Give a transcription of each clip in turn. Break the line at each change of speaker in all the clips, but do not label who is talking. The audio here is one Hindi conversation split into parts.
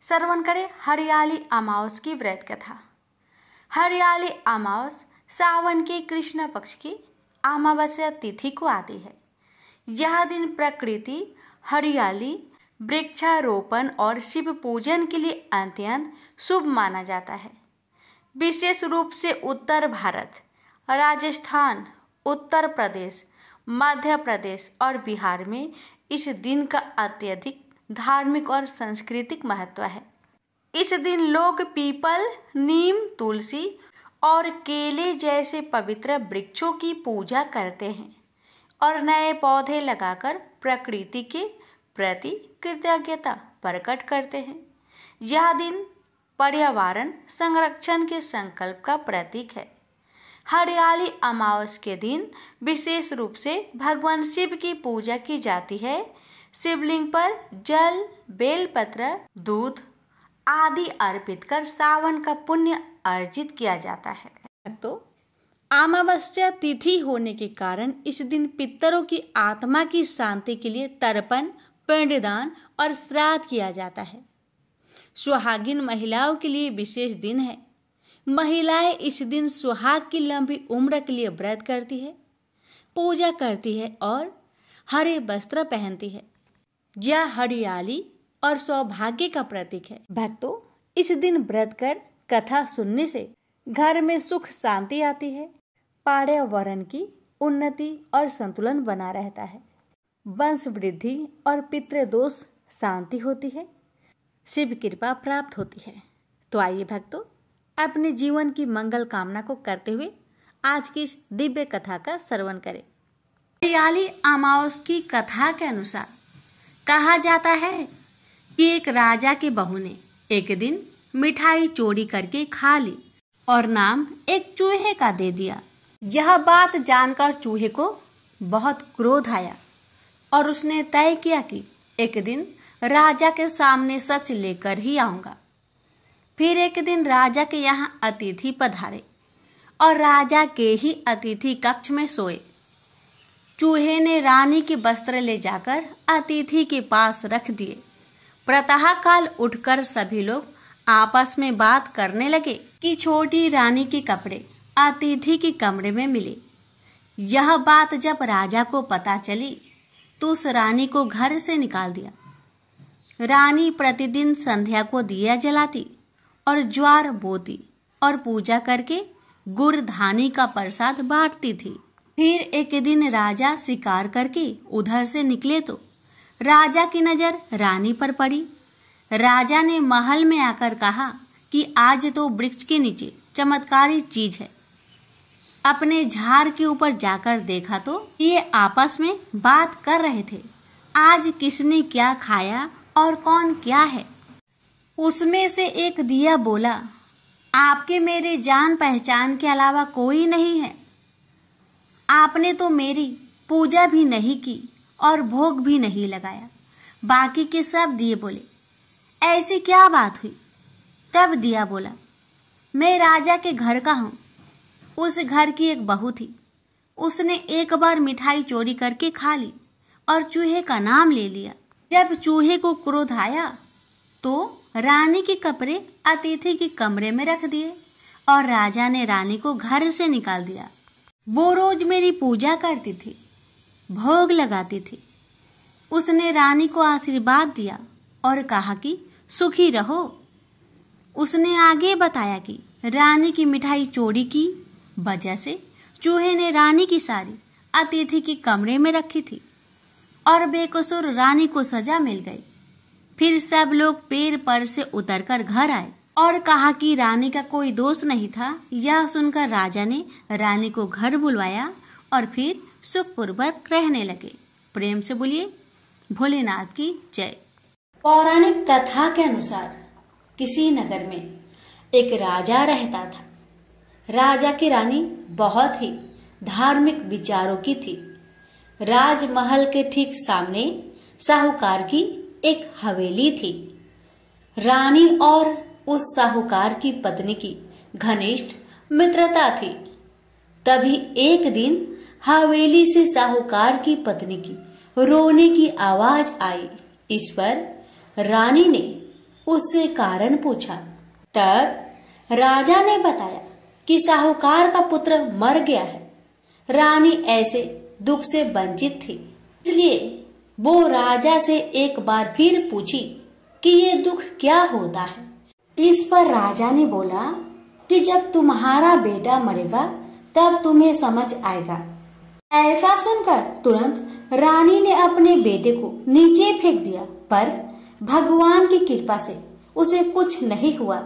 श्रवण करें हरियाली अमावस की व्रत कथा। हरियाली अमावस सावन के कृष्ण पक्ष की अमावस्या तिथि को आती है। यह दिन प्रकृति, हरियाली, वृक्षारोपण और शिव पूजन के लिए अत्यंत शुभ माना जाता है। विशेष रूप से उत्तर भारत, राजस्थान, उत्तर प्रदेश, मध्य प्रदेश और बिहार में इस दिन का अत्यधिक धार्मिक और सांस्कृतिक महत्व है। इस दिन लोग पीपल, नीम, तुलसी और केले जैसे पवित्र वृक्षों की पूजा करते हैं और नए पौधे लगाकर प्रकृति के प्रति कृतज्ञता प्रकट करते हैं। यह दिन पर्यावरण संरक्षण के संकल्प का प्रतीक है। हरियाली अमावस के दिन विशेष रूप से भगवान शिव की पूजा की जाती है। शिवलिंग पर जल, बेलपत्र, दूध आदि अर्पित कर सावन का पुण्य अर्जित किया जाता है। तो अमावस्या तिथि होने के कारण इस दिन पितरों की आत्मा की शांति के लिए तर्पण, पिंडदान और श्राद्ध किया जाता है। सुहागिन महिलाओं के लिए विशेष दिन है। महिलाएं इस दिन सुहाग की लंबी उम्र के लिए व्रत करती है, पूजा करती है और हरे वस्त्र पहनती है। यह हरियाली और सौभाग्य का प्रतीक है। भक्तों, इस दिन व्रत कर कथा सुनने से घर में सुख शांति आती है, पर्यावरण की उन्नति और संतुलन बना रहता है, वंश वृद्धि और पितृदोष शांति होती है, शिव कृपा प्राप्त होती है। तो आइए भक्तों, अपने जीवन की मंगल कामना को करते हुए आज की इस दिव्य कथा का श्रवण करें। हरियाली अमावस की कथा के अनुसार कहा जाता है कि एक राजा की बहू ने एक दिन मिठाई चोरी करके खा ली और नाम एक चूहे का दे दिया। यह बात जानकर चूहे को बहुत क्रोध आया और उसने तय किया कि एक दिन राजा के सामने सच लेकर ही आऊंगा। फिर एक दिन राजा के यहाँ अतिथि पधारे और राजा के ही अतिथि कक्ष में सोए। चूहे ने रानी के वस्त्र ले जाकर अतिथि के पास रख दिए। प्रातः काल उठकर सभी लोग आपस में बात करने लगे कि छोटी रानी के कपड़े अतिथि के कमरे में मिले। यह बात जब राजा को पता चली तो उस रानी को घर से निकाल दिया। रानी प्रतिदिन संध्या को दिया जलाती और ज्वार बोती और पूजा करके गुड़ धानी का प्रसाद बांटती थी। फिर एक दिन राजा शिकार करके उधर से निकले तो राजा की नजर रानी पर पड़ी। राजा ने महल में आकर कहा कि आज तो वृक्ष के नीचे चमत्कारी चीज है। अपने झाड़ के ऊपर जाकर देखा तो ये आपस में बात कर रहे थे, आज किसने क्या खाया और कौन क्या है। उसमें से एक दिया बोला, आपके मेरे जान पहचान के अलावा कोई नहीं है। आपने तो मेरी पूजा भी नहीं की और भोग भी नहीं लगाया। बाकी के सब दिए बोले, ऐसी क्या बात हुई? तब दिया बोला, मैं राजा के घर का हूँ। उस घर की एक बहू थी, उसने एक बार मिठाई चोरी करके खा ली और चूहे का नाम ले लिया। जब चूहे को क्रोध आया तो रानी के कपड़े अतिथि के कमरे में रख दिए और राजा ने रानी को घर से निकाल दिया। वो रोज मेरी पूजा करती थी, भोग लगाती थी। उसने रानी को आशीर्वाद दिया और कहा कि सुखी रहो। उसने आगे बताया कि रानी की मिठाई चोरी की वजह से चूहे ने रानी की सारी अतिथि के कमरे में रखी थी और बेकसूर रानी को सजा मिल गई। फिर सब लोग पेड़ पर से उतरकर घर आए और कहा कि रानी का कोई दोष नहीं था। यह सुनकर राजा ने रानी को घर बुलवाया और फिर सुखपूर्वक रहने लगे। प्रेम से बोलिए भोलेनाथ की जय। पौराणिक कथा के अनुसार किसी नगर में एक राजा रहता था। राजा की रानी बहुत ही धार्मिक विचारों की थी। राजमहल के ठीक सामने साहूकार की एक हवेली थी। रानी और उस साहूकार की पत्नी की घनिष्ठ मित्रता थी। तभी एक दिन हवेली से साहूकार की पत्नी की रोने की आवाज आई। इस पर रानी ने उससे कारण पूछा। तब राजा ने बताया कि साहूकार का पुत्र मर गया है। रानी ऐसे दुख से वंचित थी, इसलिए वो राजा से एक बार फिर पूछी कि ये दुख क्या होता है। इस पर राजा ने बोला कि जब तुम्हारा बेटा मरेगा तब तुम्हें समझ आएगा। ऐसा सुनकर तुरंत रानी ने अपने बेटे को नीचे फेंक दिया, पर भगवान की कृपा से उसे कुछ नहीं हुआ।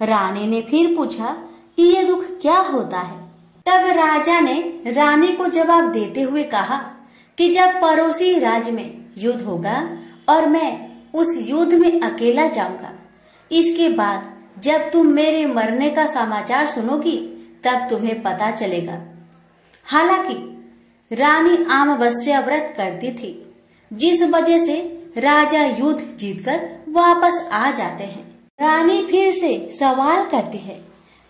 रानी ने फिर पूछा कि ये दुख क्या होता है। तब राजा ने रानी को जवाब देते हुए कहा कि जब पड़ोसी राज्य में युद्ध होगा और मैं उस युद्ध में अकेला जाऊंगा, इसके बाद जब तुम मेरे मरने का समाचार सुनोगी तब तुम्हें पता चलेगा। हालांकि रानी अमावस्या व्रत करती थी, जिस वजह से राजा युद्ध जीतकर वापस आ जाते हैं। रानी फिर से सवाल करती है।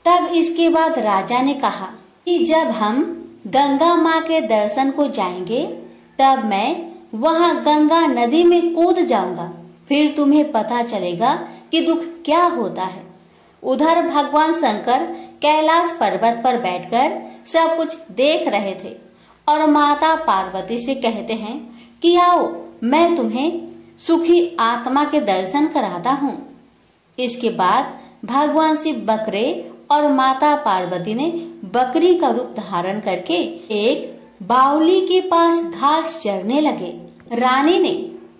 तब इसके बाद राजा ने कहा कि जब हम गंगा माँ के दर्शन को जाएंगे तब मैं वहाँ गंगा नदी में कूद जाऊंगा, फिर तुम्हें पता चलेगा कि दुख क्या होता है। उधर भगवान शंकर कैलाश पर्वत पर बैठकर सब कुछ देख रहे थे और माता पार्वती से कहते हैं कि आओ मैं तुम्हें सुखी आत्मा के दर्शन कराता हूँ। इसके बाद भगवान शिव बकरे और माता पार्वती ने बकरी का रूप धारण करके एक बावली के पास घास चरने लगे। रानी ने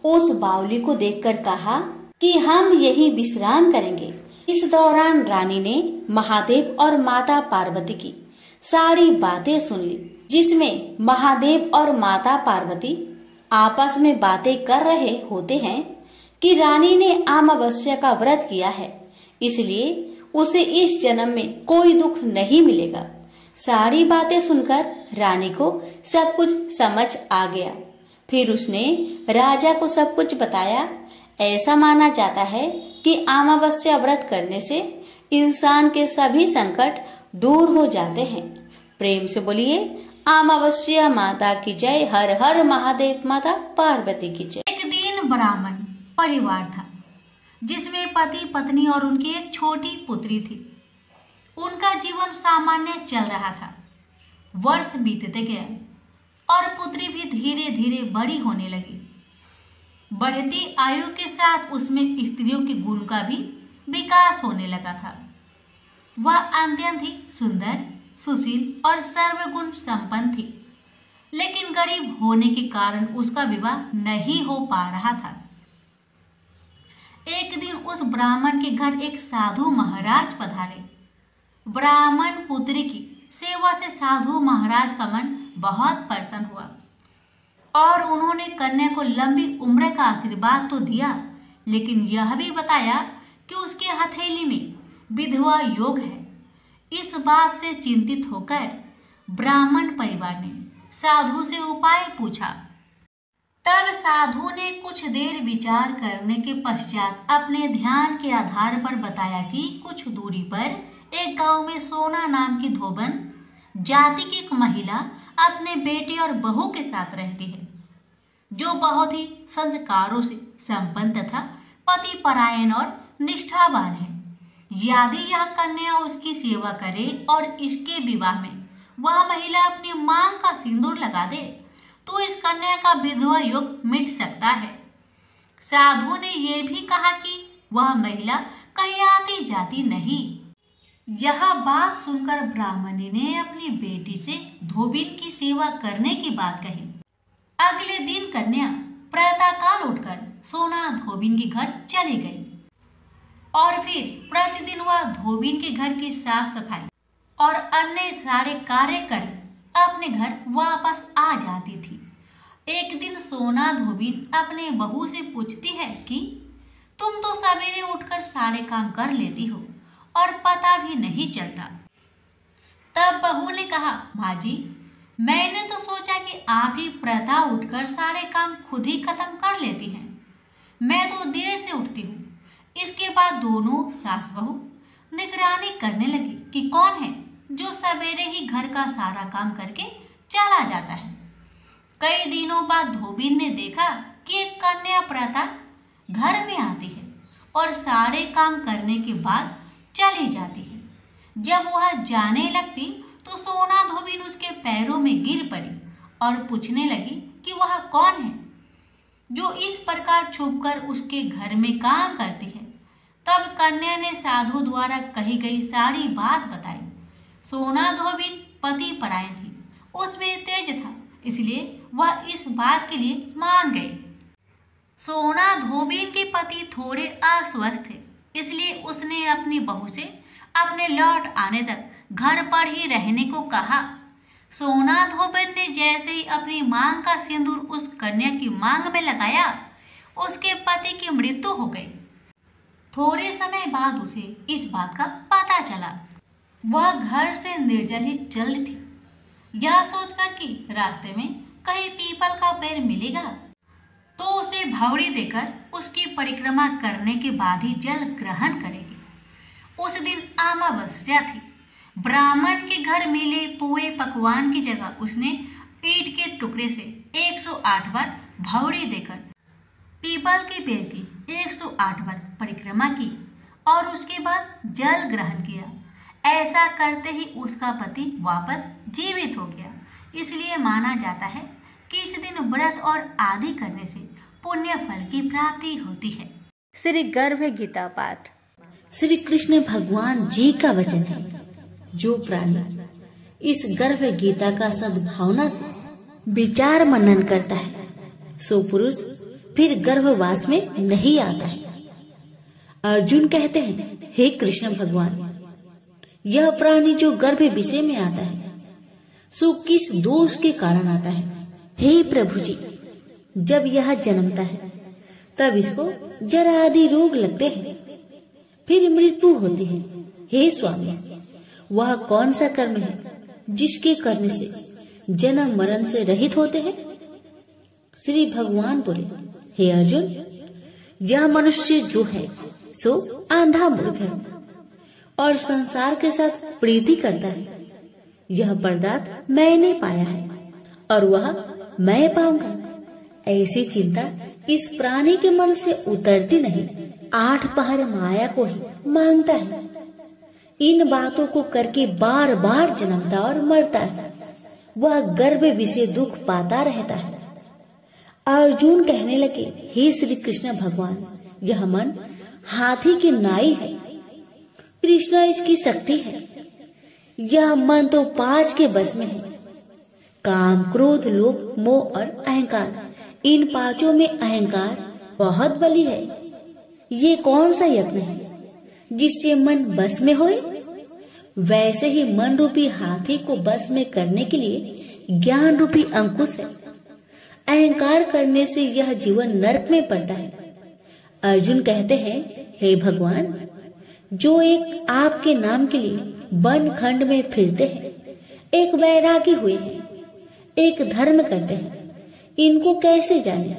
उस बावली को देखकर कहा कि हम यही विश्राम करेंगे। इस दौरान रानी ने महादेव और माता पार्वती की सारी बातें सुन ली, जिसमें महादेव और माता पार्वती आपस में बातें कर रहे होते हैं कि रानी ने अमावस्या का व्रत किया है, इसलिए उसे इस जन्म में कोई दुख नहीं मिलेगा। सारी बातें सुनकर रानी को सब कुछ समझ आ गया। फिर उसने राजा को सब कुछ बताया। ऐसा माना जाता है कि अमावस्या व्रत करने से इंसान के सभी संकट दूर हो जाते हैं। प्रेम से बोलिए अमावस्या माता की जय। हर हर महादेव, माता पार्वती की जय।
एक दिन ब्राह्मण परिवार था जिसमें पति पत्नी और उनकी एक छोटी पुत्री थी। उनका जीवन सामान्य चल रहा था। वर्ष बीतते गए और पुत्री भी धीरे धीरे बड़ी होने लगी। बढ़ती आयु के साथ उसमें स्त्रियों के गुण का भी विकास होने लगा था। वह अत्यंत ही सुंदर, सुशील और सर्वगुण संपन्न थी, लेकिन गरीब होने के कारण उसका विवाह नहीं हो पा रहा था। एक दिन उस ब्राह्मण के घर एक साधु महाराज पधारे। ब्राह्मण पुत्री की सेवा से साधु महाराज का मन बहुत प्रसन्न हुआ और उन्होंने कन्या को लंबी उम्र का आशीर्वाद तो दिया, लेकिन यह भी बताया कि उसके हथेली में विधवा योग है। इस बात से चिंतित होकर ब्राह्मण परिवार ने साधु से उपाय पूछा। तब साधु ने कुछ देर विचार करने के पश्चात अपने ध्यान के आधार पर बताया कि कुछ दूरी पर एक गांव में सोना नाम की धोबन जाति की एक महिला अपने बेटे और बहू के साथ रहती है, जो बहुत ही संस्कारों से संपन्न तथा पति परायण और निष्ठावान है। यदि यह कन्या उसकी सेवा करे और इसके विवाह में वह महिला अपनी मांग का सिंदूर लगा दे तो इस कन्या का विधवा योग मिट सकता है। साधु ने यह भी कहा कि वह महिला कहीं आती जाती नहीं। यह बात सुनकर ब्राह्मणी ने अपनी बेटी से धोबिन की सेवा करने की बात कही। अगले दिन कन्या प्रातःकाल उठकर सोना धोबिन के घर चली गई और फिर प्रतिदिन वह धोबिन के घर की साफ सफाई और अन्य सारे कार्य कर अपने घर वापस आ जाती थी। एक दिन सोना धोबिन अपने बहू से पूछती है कि तुम तो सवेरे उठकर सारे काम कर लेती हो और पता भी नहीं चलता। तब बहू ने कहा, माँ जी, मैंने तो सोचा कि आप ही प्रातः उठकर सारे काम खुद ही खत्म कर लेती हैं। मैं तो देर से उठती हूँ। इसके बाद दोनों सास बहू निगरानी करने लगी कि कौन है जो सवेरे ही घर का सारा काम करके चला जाता है। कई दिनों बाद धोबिन ने देखा कि एक कन्या प्रातः घर में आती है और सारे काम करने के बाद चली जाती है। जब वह जाने लगती तो सोना धोबिन उसके पैरों में गिर पड़ी और पूछने लगी कि वह कौन है जो इस प्रकार छुपकर उसके घर में काम करती है। तब कन्या ने साधु द्वारा कही गई सारी बात बताई। सोना धोबिन पति परायण थी, उसमें तेज था, इसलिए वह इस बात के लिए मान गई। सोना धोबिन के पति थोड़े अस्वस्थ थे, इसलिए उसने अपनी बहू से अपने लौट आने तक घर पर ही रहने को कहा। सोना धोबिन ने जैसे ही अपनी मांग का सिंदूर उस कन्या की मांग में लगाया, उसके पति की मृत्यु हो गई। थोड़े समय बाद उसे इस बात का पता चला। वह घर से निर्जल ही चल थी, यह सोचकर कि रास्ते में कहीं पीपल का पेड़ मिलेगा तो उसे भौरी देकर उसकी परिक्रमा करने के बाद ही जल ग्रहण करेगी। उस दिन अमावस्या थी। ब्राह्मण के घर मिले पुए पकवान की जगह उसने ईंट के टुकड़े से 108 बार भौरी देकर पीपल के पेड़ की 108 बार परिक्रमा की और उसके बाद जल ग्रहण किया। ऐसा करते ही उसका पति वापस जीवित हो गया। इसलिए माना जाता है कि इस दिन व्रत और आदि करने से पुण्य फल की प्राप्ति होती है।
श्री गर्भ गीता पाठ।
श्री कृष्ण भगवान जी का वचन है, जो प्राणी इस गर्भ गीता का सद्भावना से विचार मनन करता है, सो पुरुष फिर गर्भवास में नहीं आता है। अर्जुन कहते हैं, हे कृष्ण भगवान, यह प्राणी जो गर्भ विषय में आता है, सो किस दोष के कारण आता है? हे प्रभु जी, जब यह जन्मता है तब इसको जरा आदि रोग लगते हैं, फिर मृत्यु होती है। हे स्वामी, वह कौन सा कर्म है जिसके करने से जन्म मरण से रहित होते हैं? श्री भगवान बोले, हे अर्जुन, यह मनुष्य जो है सो आंधा मूर्ख है और संसार के साथ प्रीति करता है। यह पदार्थ मैंने पाया है और वह मैं पाऊंगा, ऐसी चिंता इस प्राणी के मन से उतरती नहीं। 8 पहर माया को ही मांगता है। इन बातों को करके बार बार जन्मता और मरता है। वह गर्भ विषय दुख पाता रहता है। अर्जुन कहने लगे, हे श्री कृष्ण भगवान, यह मन हाथी की नाई है, कृष्णा इसकी शक्ति है। यह मन तो 5 के बस में है, काम, क्रोध, लोभ, मोह और अहंकार। इन 5 में अहंकार बहुत बली है। ये कौन सा यत्न है जिससे मन बस में होए? वैसे ही मन रूपी हाथी को बस में करने के लिए ज्ञान रूपी अंकुश है। अहंकार करने से यह जीवन नरक में पड़ता है। अर्जुन कहते हैं, हे भगवान, जो एक आपके नाम के लिए वन खंड में फिरते हैं, एक वैरागी हुए हैं, एक धर्म करते हैं, इनको कैसे जाने?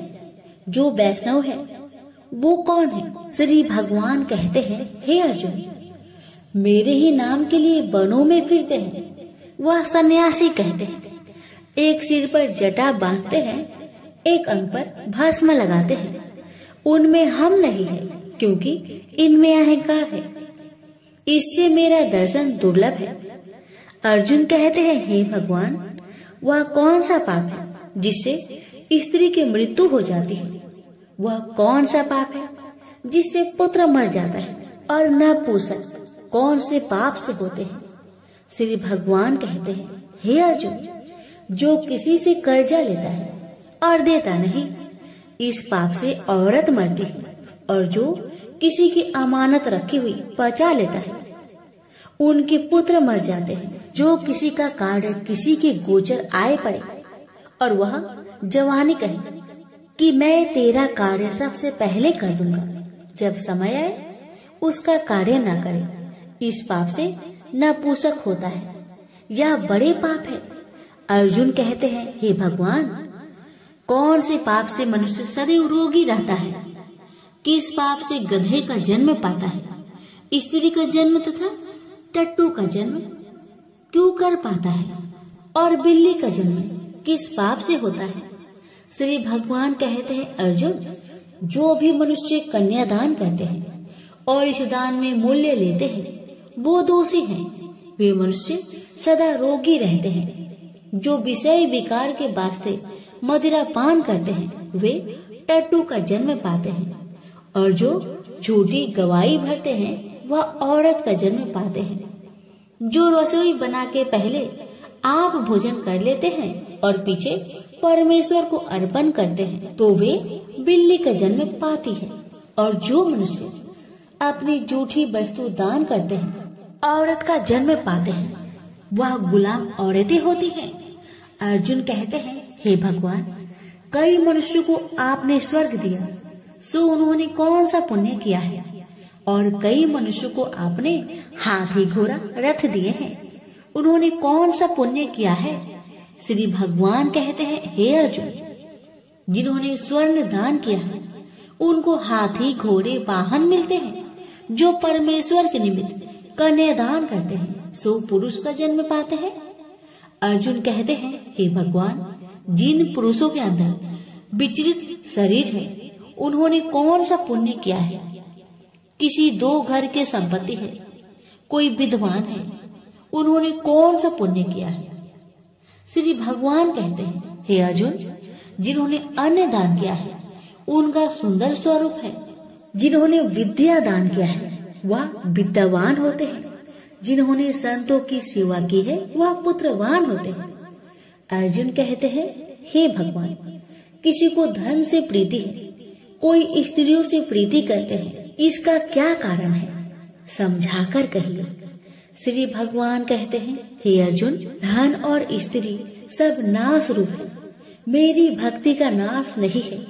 जो वैष्णव है वो कौन है? श्री भगवान कहते हैं, हे अर्जुन, मेरे ही नाम के लिए वनों में फिरते हैं, वह सन्यासी कहते हैं। एक सिर पर जटा बांधते हैं, एक अंग पर भस्म लगाते हैं। उनमें हम नहीं है, क्योंकि इनमें अहंकार है। इससे मेरा दर्शन दुर्लभ है। अर्जुन कहते हैं, हे भगवान, वह कौन सा पाप है जिससे स्त्री की मृत्यु हो जाती है? वह कौन सा पाप है जिससे पुत्र मर जाता है और नपुंसक कौन से पाप से होते हैं? श्री भगवान कहते हैं, हे अर्जुन, जो किसी से कर्जा लेता है और देता नहीं, इस पाप से औरत मरती है। और जो किसी की अमानत रखी हुई बचा लेता है, उनके पुत्र मर जाते हैं। जो किसी का कार्य किसी के गोचर आए पड़े और वह जवानी कहे कि मैं तेरा कार्य सबसे पहले कर दूंगा, जब समय आए उसका कार्य न करे, इस पाप से नपुंसक होता है। यह बड़े पाप है। अर्जुन कहते हैं, हे भगवान, कौन से पाप से मनुष्य सदैव रोगी रहता है? किस पाप से गधे का जन्म पाता है, स्त्री का जन्म तथा टट्टू का जन्म क्यों कर पाता है, और बिल्ली का जन्म किस पाप से होता है? श्री भगवान कहते हैं, अर्जुन, जो भी मनुष्य कन्यादान करते हैं और इस दान में मूल्य लेते हैं वो दोषी हैं। वे मनुष्य सदा रोगी रहते हैं। जो विषय विकार के वास्ते मदिरा पान करते हैं वे टट्टू का जन्म पाते हैं, और जो झूठी गवाही भरते हैं वह औरत का जन्म पाते हैं। जो रसोई बना के पहले आप भोजन कर लेते हैं और पीछे परमेश्वर को अर्पण करते हैं तो वे बिल्ली का जन्म पाती है। और जो मनुष्य अपनी झूठी वस्तु दान करते हैं औरत का जन्म पाते हैं वह गुलाम औरतें होती हैं। अर्जुन कहते हैं, हे भगवान, कई मनुष्यों को आपने स्वर्ग दिया, सो उन्होंने कौन सा पुण्य किया है? और कई मनुष्यों को आपने हाथी घोड़ा रथ दिए हैं, उन्होंने कौन सा पुण्य किया है? श्री भगवान कहते हैं, हे अर्जुन, जिन्होंने स्वर्ण दान किया है उनको हाथी घोड़े वाहन मिलते हैं। जो परमेश्वर के निमित्त कन्यादान करते हैं सो पुरुष का जन्म पाते हैं। अर्जुन कहते हैं, हे भगवान, जिन पुरुषों के अंदर विचलित शरीर है उन्होंने कौन सा पुण्य किया है? किसी दो घर के संपत्ति है, कोई विद्वान है, उन्होंने कौन सा पुण्य किया है? श्री भगवान कहते हैं, हे अर्जुन, जिन्होंने अन्न दान किया है उनका सुंदर स्वरूप है। जिन्होंने विद्या दान किया है वह विद्यावान होते हैं। जिन्होंने संतों की सेवा की है वह पुत्रवान होते हैं। अर्जुन कहते हैं, हे भगवान, किसी को धन से प्रीति है, कोई स्त्रियों से प्रीति करते हैं, इसका क्या कारण है? समझाकर कहिए। श्री भगवान कहते हैं, हे अर्जुन, धन और स्त्री सब नाश रूप है, मेरी भक्ति का नाश नहीं है।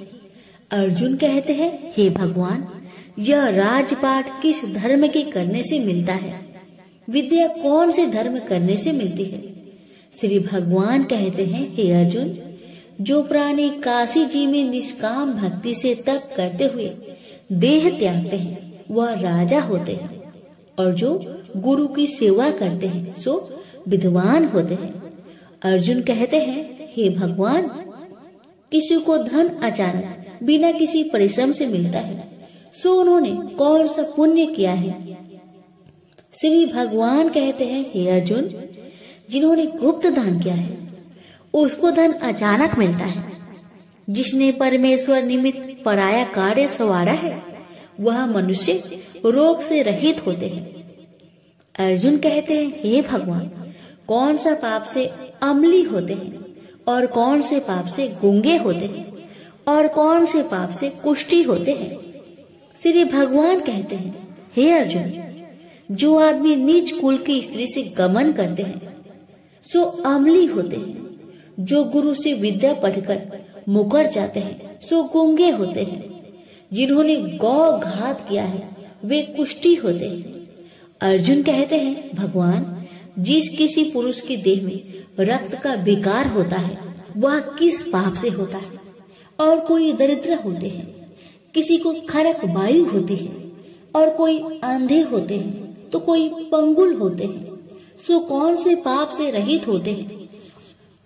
अर्जुन कहते हैं, हे भगवान, यह राजपाट किस धर्म के करने से मिलता है? विद्या कौन से धर्म करने से मिलती है? श्री भगवान कहते हैं, हे अर्जुन, जो प्राणी काशी जी में निष्काम भक्ति से तप करते हुए देह त्यागते हैं वह राजा होते हैं, और जो गुरु की सेवा करते हैं सो विद्वान होते हैं। अर्जुन कहते हैं, हे भगवान, किसी को धन अचानक बिना किसी परिश्रम से मिलता है सो उन्होंने कौन सा पुण्य किया है? श्री भगवान कहते हैं, हे अर्जुन, जिन्होंने गुप्त दान किया है उसको धन अचानक मिलता है। जिसने परमेश्वर निमित्त पराया कार्य संवारा है वह मनुष्य रोग से रहित होते हैं। अर्जुन कहते हैं, हे भगवान, कौन सा पाप से अम्ली होते हैं और कौन से पाप से गूंगे होते हैं और कौन से पाप से कुष्ठी होते हैं? श्री भगवान कहते हैं, हे अर्जुन, जो आदमी नीच कुल की स्त्री से गमन करते हैं सो अम्ली होते हैं। जो गुरु से विद्या पढ़कर मुकर जाते हैं सो गूंगे होते हैं। जिन्होंने गौ घात किया है वे कुष्ठी होते हैं। अर्जुन कहते हैं, भगवान, जिस किसी पुरुष के देह में रक्त का विकार होता है वह किस पाप से होता है? और कोई दरिद्र होते हैं, किसी को खरक वायु होती है, और कोई अंधे होते हैं तो कोई पंगुल होते हैं, सो कौन से पाप से रहित होते हैं?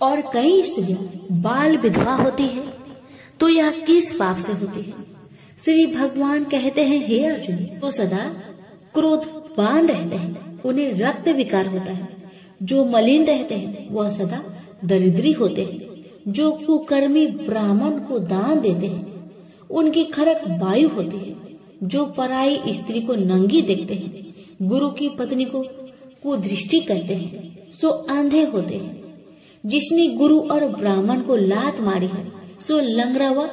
और कई स्त्रियां बाल विधवा होती है तो यह किस पाप से होती है? श्री भगवान कहते हैं, हे अर्जुन, तो सदा क्रोधवान रहते हैं उन्हें रक्त विकार होता है। जो मलिन रहते हैं वह सदा दरिद्री होते हैं। जो कुकर्मी ब्राह्मण को दान देते हैं उनकी खरक वायु होती है। जो पराई स्त्री को नंगी देखते हैं, गुरु की पत्नी को कुदृष्टि करते हैं सो अंधे होते हैं। जिसने गुरु और ब्राह्मण को लात मारी है सो लंगड़ा व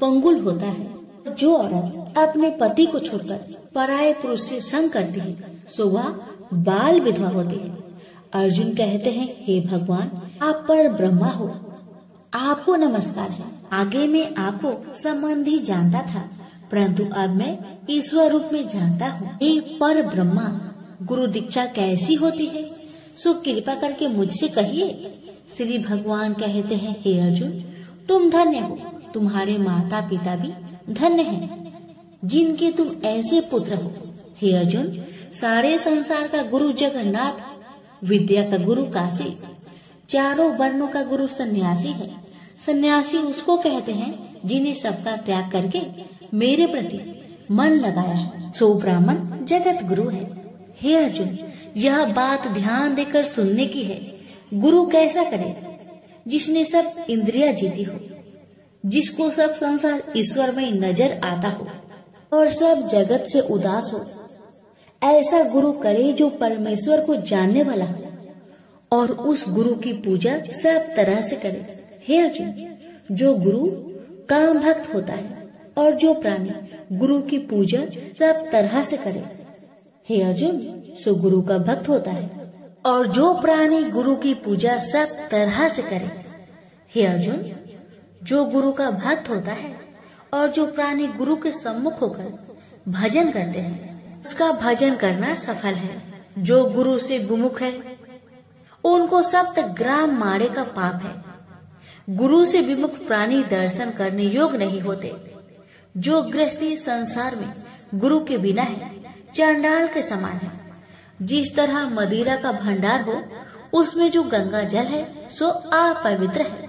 पंगुल होता है। जो औरत अपने पति को छोड़कर पराये पुरुष से संग करती है सो वह बाल विधवा होती है। अर्जुन कहते हैं, हे भगवान, आप पर ब्रह्मा हो, आपको नमस्कार है। आगे मैं आपको संबंधी जानता था, परंतु अब मैं ईश्वर रूप में जानता हूँ। हे पर ब्रह्मा, गुरु दीक्षा कैसी होती है सो कृपा करके मुझसे कहिए। श्री भगवान कहते हैं, हे अर्जुन, तुम धन्य हो, तुम्हारे माता पिता भी धन्य हैं, जिनके तुम ऐसे पुत्र हो। हे अर्जुन, सारे संसार का गुरु जगन्नाथ, विद्या का गुरु काशी, चारों वर्णों का गुरु सन्यासी है। सन्यासी उसको कहते हैं जिन्हें सबका त्याग करके मेरे प्रति मन लगाया है, सो ब्राह्मण जगत गुरु है। हे अर्जुन, यह बात ध्यान देकर सुनने की है। गुरु कैसा करे? जिसने सब इंद्रियां जीती हो, जिसको सब संसार ईश्वर में नजर आता हो और सब जगत से उदास हो। ऐसा गुरु करे जो परमेश्वर को जानने वाला हो और उस गुरु की पूजा सब तरह से करे। हे अर्जुन, जो गुरु काम भक्त होता है और जो प्राणी गुरु की पूजा सब तरह से करे। हे अर्जुन, सो गुरु का भक्त होता है और जो प्राणी गुरु की पूजा सब तरह से करे। हे अर्जुन, जो गुरु का भक्त होता है और जो प्राणी गुरु के सम्मुख होकर भजन करते हैं, उसका भजन करना सफल है। जो गुरु से विमुख है, उनको सप्त ग्राम मारे का पाप है। गुरु से विमुख प्राणी दर्शन करने योग्य नहीं होते। जो गृहस्थी संसार में गुरु के बिना है, चंडाल के समान है। जिस तरह मदिरा का भंडार हो, उसमें जो गंगा जल है सो अपवित्र है,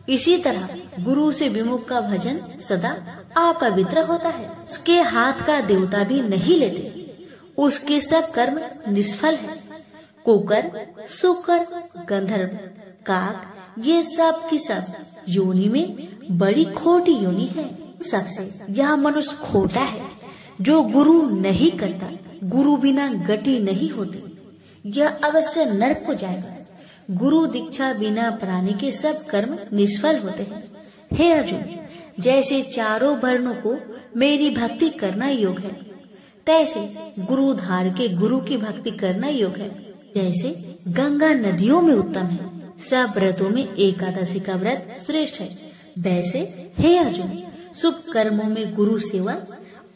इसी तरह गुरु से विमुख का भजन सदा अपवित्र होता है। उसके हाथ का देवता भी नहीं लेते, उसके सब कर्म निष्फल है। कुकर, सुकर, गंधर्व, काक, ये सब की सब योनि में बड़ी खोटी योनि है। सबसे यह मनुष्य खोटा है जो गुरु नहीं करता। गुरु बिना गति नहीं होती, यह अवश्य नरक को जाएगा। गुरु दीक्षा बिना प्राणी के सब कर्म निष्फल होते हैं। हे अर्जुन, जैसे चारों वर्णों को मेरी भक्ति करना योग है, तैसे गुरु धार के गुरु की भक्ति करना योग है। जैसे गंगा नदियों में उत्तम है, सब व्रतों में एकादशी का व्रत श्रेष्ठ है, वैसे हे अर्जुन, शुभ कर्मों में गुरु सेवा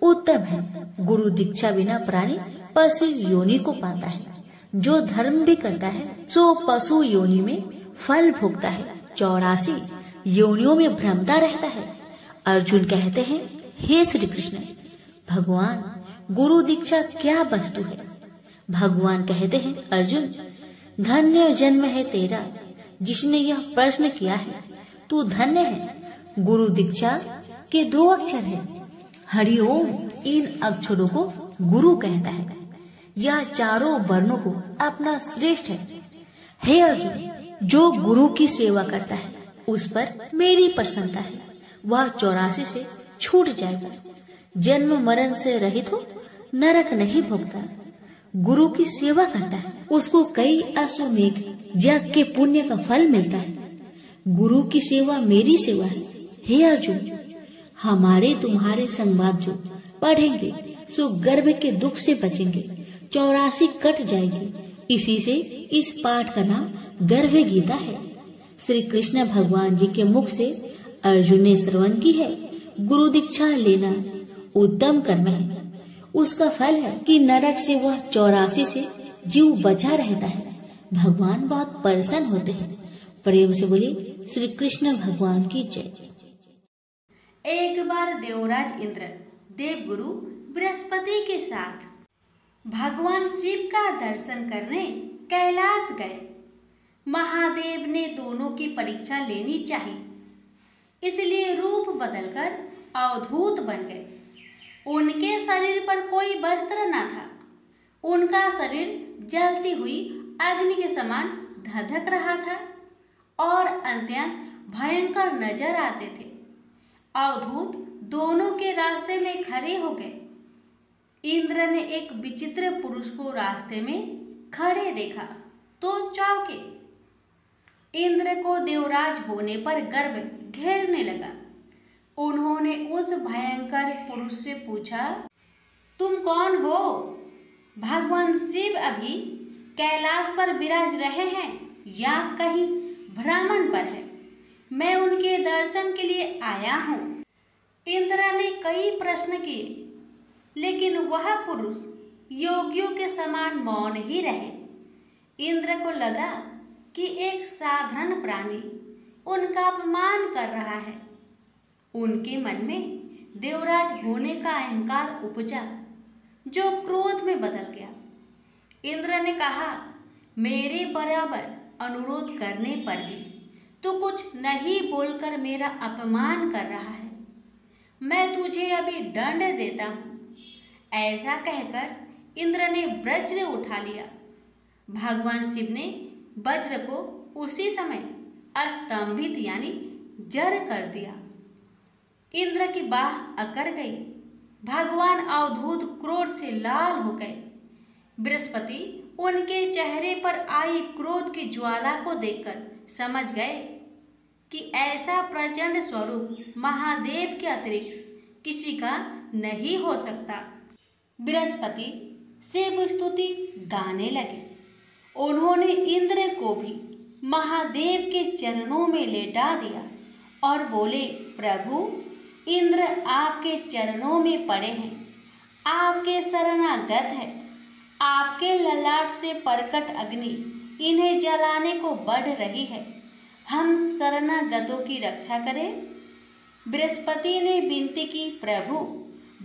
उत्तम है। गुरु दीक्षा बिना प्राणी पशु योनि को पाता है। जो धर्म भी करता है सो पशु योनि में फल भोगता है, 84 योनियों में भ्रमता रहता है। अर्जुन कहते हैं, हे श्री कृष्ण, भगवान गुरु दीक्षा क्या वस्तु है? भगवान कहते हैं, अर्जुन धन्य जन्म है तेरा जिसने यह प्रश्न किया है। तू धन्य है। गुरु दीक्षा के 2 अक्षर हैं, हरिओम। इन अक्षरों को गुरु कहता है। यह चारों वर्णों को अपना श्रेष्ठ है। हे अर्जुन, जो गुरु की सेवा करता है उस पर मेरी प्रसन्नता है। वह 84 से छूट जाएगा, जन्म मरण से रहित हो, नरक नहीं भोगता। गुरु की सेवा करता है, उसको कई अश्वमेध यज्ञ के पुण्य का फल मिलता है। गुरु की सेवा मेरी सेवा है। हे अर्जुन, हमारे तुम्हारे संवाद जो पढ़ेंगे सो गर्भ के दुख से बचेंगे, 84 कट जाएगी। इसी से इस पाठ का नाम गर्भ गीता है। श्री कृष्ण भगवान जी के मुख से अर्जुन ने श्रवण की है। गुरु दीक्षा लेना उत्तम कर्म है। उसका फल है कि नरक से वह 84 से जीव बचा रहता है। भगवान बहुत प्रसन्न होते हैं। प्रेम से बोलिए श्री कृष्ण भगवान की जय।
एक बार देवराज इंद्र देवगुरु बृहस्पति के साथ भगवान शिव का दर्शन करने कैलाश गए। महादेव ने दोनों की परीक्षा लेनी चाहिए, इसलिए रूप बदलकर अवधूत बन गए। उनके शरीर पर कोई वस्त्र न था। उनका शरीर जलती हुई अग्नि के समान धधक रहा था और अत्यंत भयंकर नजर आते थे। अवधूत दोनों के रास्ते में खड़े हो गए। इंद्र ने एक विचित्र पुरुष को रास्ते में खड़े देखा तो चौंके। इंद्र को देवराज होने पर गर्व घेरने लगा। उन्होंने उस भयंकर पुरुष से पूछा, तुम कौन हो? भगवान शिव अभी कैलाश पर विराज रहे हैं या कहीं भ्रमण पर है? मैं उनके दर्शन के लिए आया हूँ। इंद्र ने कई प्रश्न किए, लेकिन वह पुरुष योगियों के समान मौन ही रहे। इंद्र को लगा कि एक साधारण प्राणी उनका अपमान कर रहा है। उनके मन में देवराज होने का अहंकार उपजा, जो क्रोध में बदल गया। इंद्र ने कहा, मेरे बराबर अनुरोध करने पर भी तू कुछ नहीं बोलकर मेरा अपमान कर रहा है। मैं तुझे अभी दंड देता हूँ। ऐसा कहकर इंद्र ने वज्र उठा लिया। भगवान शिव ने वज्र को उसी समय स्तंभित यानी जड़ कर दिया। इंद्र की बाह अकड़ गई। भगवान अवधूत क्रोध से लाल हो गए। बृहस्पति उनके चेहरे पर आई क्रोध की ज्वाला को देखकर समझ गए कि ऐसा प्रचंड स्वरूप महादेव के अतिरिक्त किसी का नहीं हो सकता। बृहस्पति शिव स्तुति गाने लगे। उन्होंने इंद्र को भी महादेव के चरणों में लेटा दिया और बोले, प्रभु, इंद्र आपके चरणों में पड़े हैं, आपके शरणागत है। आपके ललाट से प्रकट अग्नि इन्हें जलाने को बढ़ रही है। हम शरणागतों की रक्षा करें। बृहस्पति ने विनती की, प्रभु,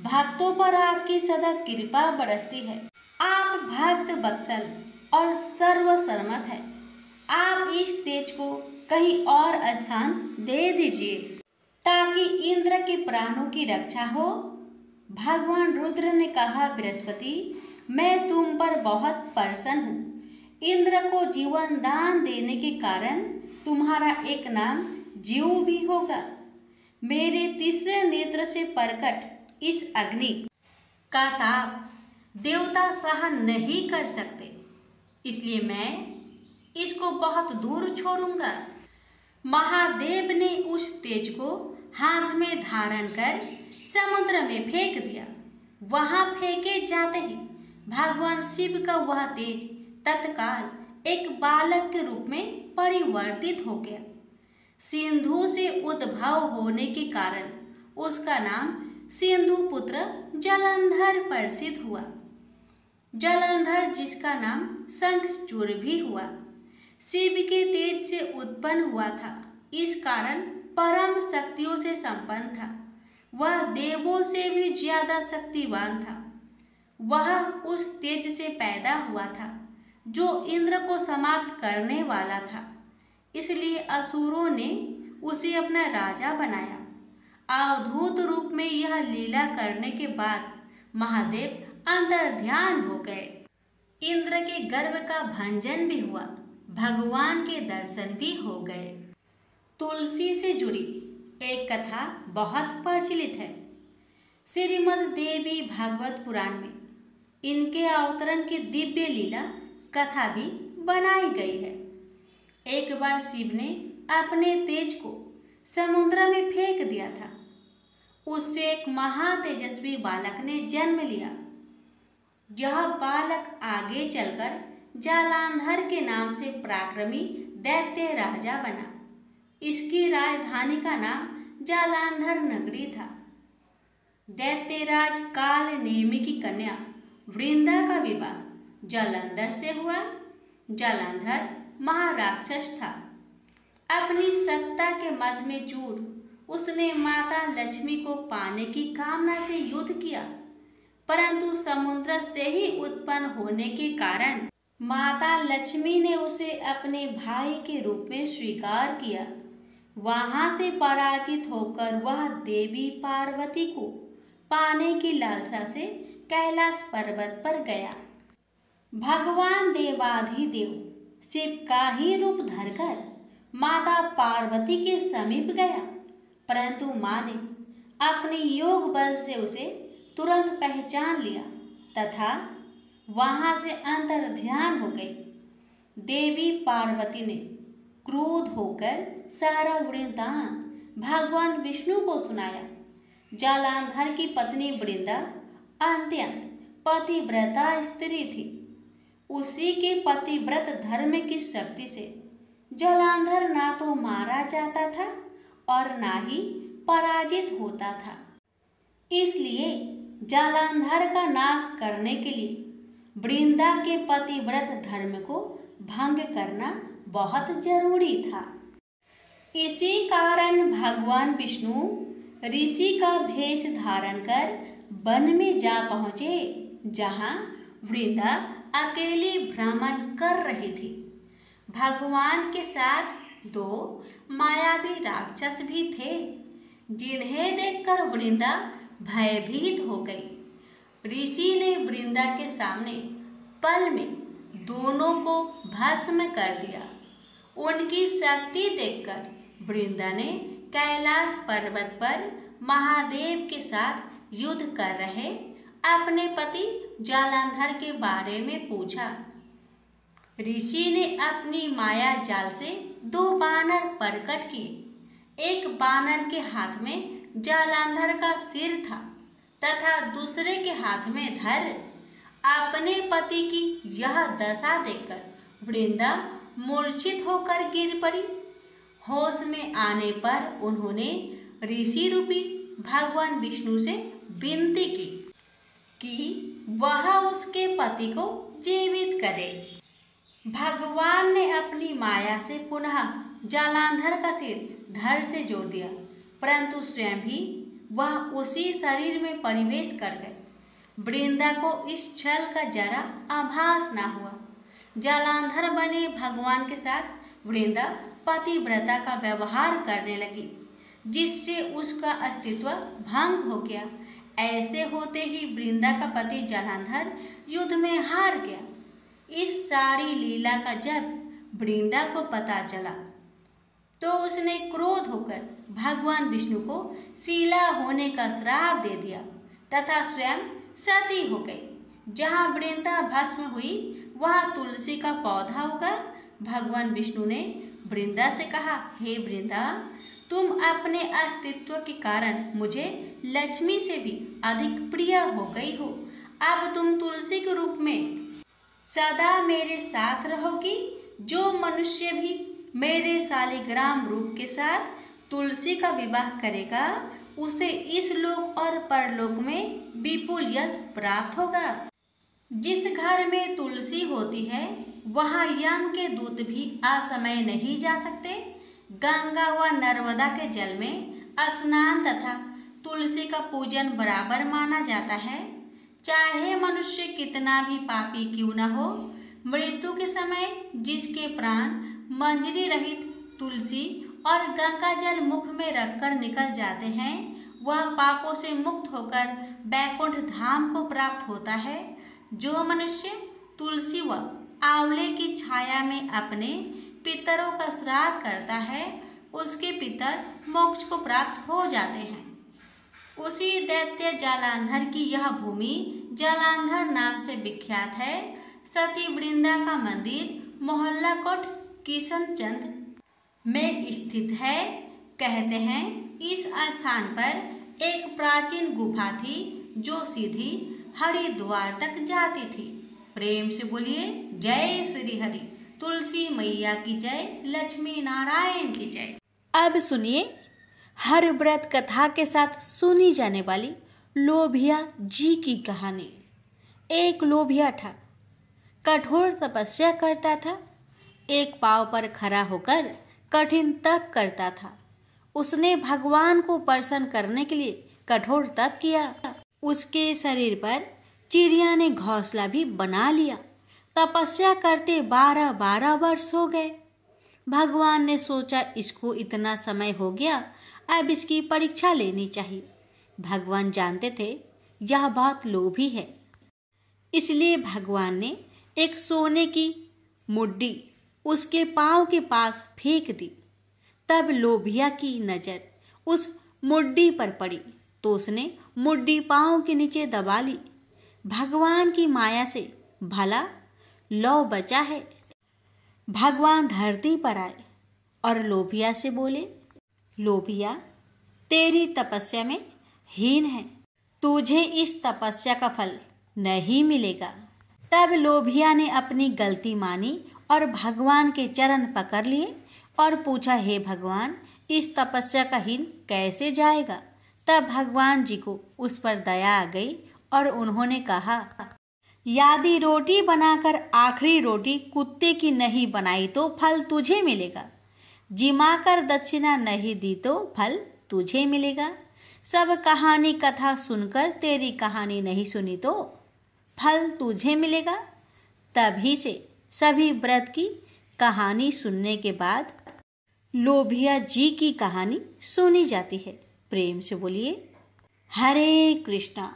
भक्तों पर आपकी सदा कृपा बरसती है। आप भक्त वत्सल और सर्वसम्मत है। आप इस तेज को कहीं और स्थान दे दीजिए ताकि इंद्र के प्राणों की रक्षा हो। भगवान रुद्र ने कहा, बृहस्पति, मैं तुम पर बहुत प्रसन्न हूँ। इंद्र को जीवन दान देने के कारण तुम्हारा एक नाम जीव भी होगा। मेरे तीसरे नेत्र से प्रकट इस अग्नि का ताप देवता सहन नहीं कर सकते, इसलिए मैं इसको बहुत दूर छोड़ूंगा। महादेव ने उस तेज को हाथ में धारण कर समुद्र में फेंक दिया। वहां फेंके जाते ही भगवान शिव का वह तेज तत्काल एक बालक के रूप में परिवर्तित हो गया। सिंधु से उद्भव होने के कारण उसका नाम सिंधु पुत्र जलंधर प्रसिद्ध हुआ। जलंधर जिसका नाम शंखचूड़ भी हुआ, शिव के तेज से उत्पन्न हुआ था। इस कारण परम शक्तियों से संपन्न था। वह देवों से भी ज्यादा शक्तिवान था। वह उस तेज से पैदा हुआ था जो इंद्र को समाप्त करने वाला था। इसलिए असुरों ने उसे अपना राजा बनाया। अवधूत रूप में यह लीला करने के बाद महादेव अंतर्ध्यान हो गए। इंद्र के गर्व का भंजन भी हुआ। भगवान के दर्शन भी हो गए। तुलसी से जुड़ी एक कथा बहुत प्रचलित है। श्रीमद् देवी भागवत पुराण में इनके अवतरण की दिव्य लीला कथा भी बनाई गई है। एक बार शिव ने अपने तेज को समुद्र में फेंक दिया था। उससे एक महातेजस्वी बालक ने जन्म लिया। यह बालक आगे चलकर जालांधर के नाम से पराक्रमी दैत्य राजा बना। इसकी राजधानी का नाम जालांधर नगरी था। दैत्यराज काल नेमि की कन्या वृंदा का विवाह जालंधर से हुआ। जालंधर महाराक्षस था। अपनी सत्ता के मद में चूर उसने माता लक्ष्मी को पाने की कामना से युद्ध किया, परंतु समुद्र से ही उत्पन्न होने के कारण माता लक्ष्मी ने उसे अपने भाई के रूप में स्वीकार किया। वहां से पराजित होकर वह देवी पार्वती को पाने की लालसा से कैलाश पर्वत पर गया। भगवान देवाधिदेव शिव का ही रूप धरकर माता पार्वती के समीप गया, परंतु मां ने अपने योग बल से उसे तुरंत पहचान लिया तथा वहां से अंतर्ध्यान हो गई। देवी पार्वती ने क्रोध होकर सारा वृत्तांत भगवान विष्णु को सुनाया। जालांधर की पत्नी वृंदा अत्यंत पतिव्रता स्त्री थी। उसी के पतिव्रत धर्म की शक्ति से जालांधर ना तो मारा जाता था और ना ही पराजित होता था। इसलिए जालांधर का नाश करने के लिए वृंदा के पतिव्रत धर्म को भंग करना बहुत जरूरी था। इसी कारण भगवान विष्णु ऋषि का भेष धारण कर वन में जा पहुँचे, जहाँ वृंदा अकेली भ्रमण कर रही थी। भगवान के साथ दो मायावी राक्षस भी थे, जिन्हें देखकर वृंदा भयभीत हो गई। ऋषि ने वृंदा के सामने पल में दोनों को भस्म कर दिया। उनकी शक्ति देखकर वृंदा ने कैलाश पर्वत पर महादेव के साथ युद्ध कर रहे अपने पति जालंधर के बारे में पूछा। ऋषि ने अपनी माया जाल से 2 बानर प्रकट किए। एक बानर के हाथ में जालंधर का सिर था तथा दूसरे के हाथ में धर। अपने पति की यह दशा देखकर वृंदा मूर्छित होकर गिर पड़ी। होश में आने पर उन्होंने ऋषि रूपी भगवान विष्णु से विनती की कि वह उसके पति को जीवित करे। भगवान ने अपनी माया से पुनः जालंधर का सिर धड़ से जोड़ दिया, परंतु स्वयं भी वह उसी शरीर में प्रवेश कर गए। वृंदा को इस छल का जरा आभास न हुआ। जालंधर बने भगवान के साथ वृंदा पतिव्रता का व्यवहार करने लगी, जिससे उसका अस्तित्व भंग हो गया। ऐसे होते ही वृंदा का पति जालंधर युद्ध में हार गया। इस सारी लीला का जब वृंदा को पता चला तो उसने क्रोध होकर भगवान विष्णु को शीला होने का श्राप दे दिया तथा स्वयं सती हो गई। जहाँ वृंदा भस्म हुई वहाँ तुलसी का पौधा उगा। भगवान विष्णु ने वृंदा से कहा, हे वृंदा, तुम अपने अस्तित्व के कारण मुझे लक्ष्मी से भी अधिक प्रिय हो गई हो। अब तुम तुलसी के रूप में सदा मेरे साथ रहोगी। जो मनुष्य भी मेरे शालिग्राम रूप के साथ तुलसी का विवाह करेगा उसे इस लोक और परलोक में विपुल यश प्राप्त होगा। जिस घर में तुलसी होती है वहाँ यम के दूत भी असमय नहीं जा सकते। गंगा व नर्मदा के जल में स्नान तथा तुलसी का पूजन बराबर माना जाता है। चाहे मनुष्य कितना भी पापी क्यों न हो, मृत्यु के समय जिसके प्राण मंजरी रहित तुलसी और गंगा जल मुख में रखकर निकल जाते हैं, वह पापों से मुक्त होकर बैकुंठ धाम को प्राप्त होता है। जो मनुष्य तुलसी व आंवले की छाया में अपने पितरों का श्राद्ध करता है उसके पितर मोक्ष को प्राप्त हो जाते हैं। उसी दैत्य जालंधर की यह भूमि जालंधर नाम से विख्यात है। सती वृंदा का मंदिर मोहल्ला कोट किशनचंद में स्थित है। कहते हैं इस स्थान पर एक प्राचीन गुफा थी जो सीधी हरिद्वार तक जाती थी। प्रेम से बोलिए जय श्री हरि। तुलसी मैया की जय, लक्ष्मी नारायण की जय।
अब सुनिए हर व्रत कथा के साथ सुनी जाने वाली लोभिया जी की कहानी। एक लोभिया था, कठोर तपस्या करता था। एक पांव पर खड़ा होकर कठिन तप करता था। उसने भगवान को प्रसन्न करने के लिए कठोर तप किया। उसके शरीर पर चिड़िया ने घोंसला भी बना लिया। तपस्या करते 12 वर्ष हो गए। भगवान ने सोचा इसको इतना समय हो गया, अब इसकी परीक्षा लेनी चाहिए। भगवान जानते थे यह बहुत लोभी है, इसलिए भगवान ने एक सोने की मुड्डी उसके पांव के पास फेंक दी। तब लोभिया की नजर उस मुड्डी पर पड़ी तो उसने मुड्डी पांव के नीचे दबा ली। भगवान की माया से भला लौ बचा है। भगवान धरती पर आए और लोभिया से बोले, लोभिया, तेरी तपस्या में हीन है, तुझे इस तपस्या का फल नहीं मिलेगा। तब लोभिया ने अपनी गलती मानी और भगवान के चरण पकड़ लिए और पूछा, हे भगवान, इस तपस्या का हीन कैसे जाएगा। तब भगवान जी को उस पर दया आ गई और उन्होंने कहा, यदि रोटी बनाकर आखिरी रोटी कुत्ते की नहीं बनाई तो फल तुझे मिलेगा। जिमाकर दक्षिणा नहीं दी तो फल तुझे मिलेगा। सब कहानी कथा सुनकर तेरी कहानी नहीं सुनी तो फल तुझे मिलेगा। तभी से सभी व्रत की कहानी सुनने के बाद लोभिया जी की कहानी सुनी जाती है। प्रेम से बोलिए हरे कृष्णा।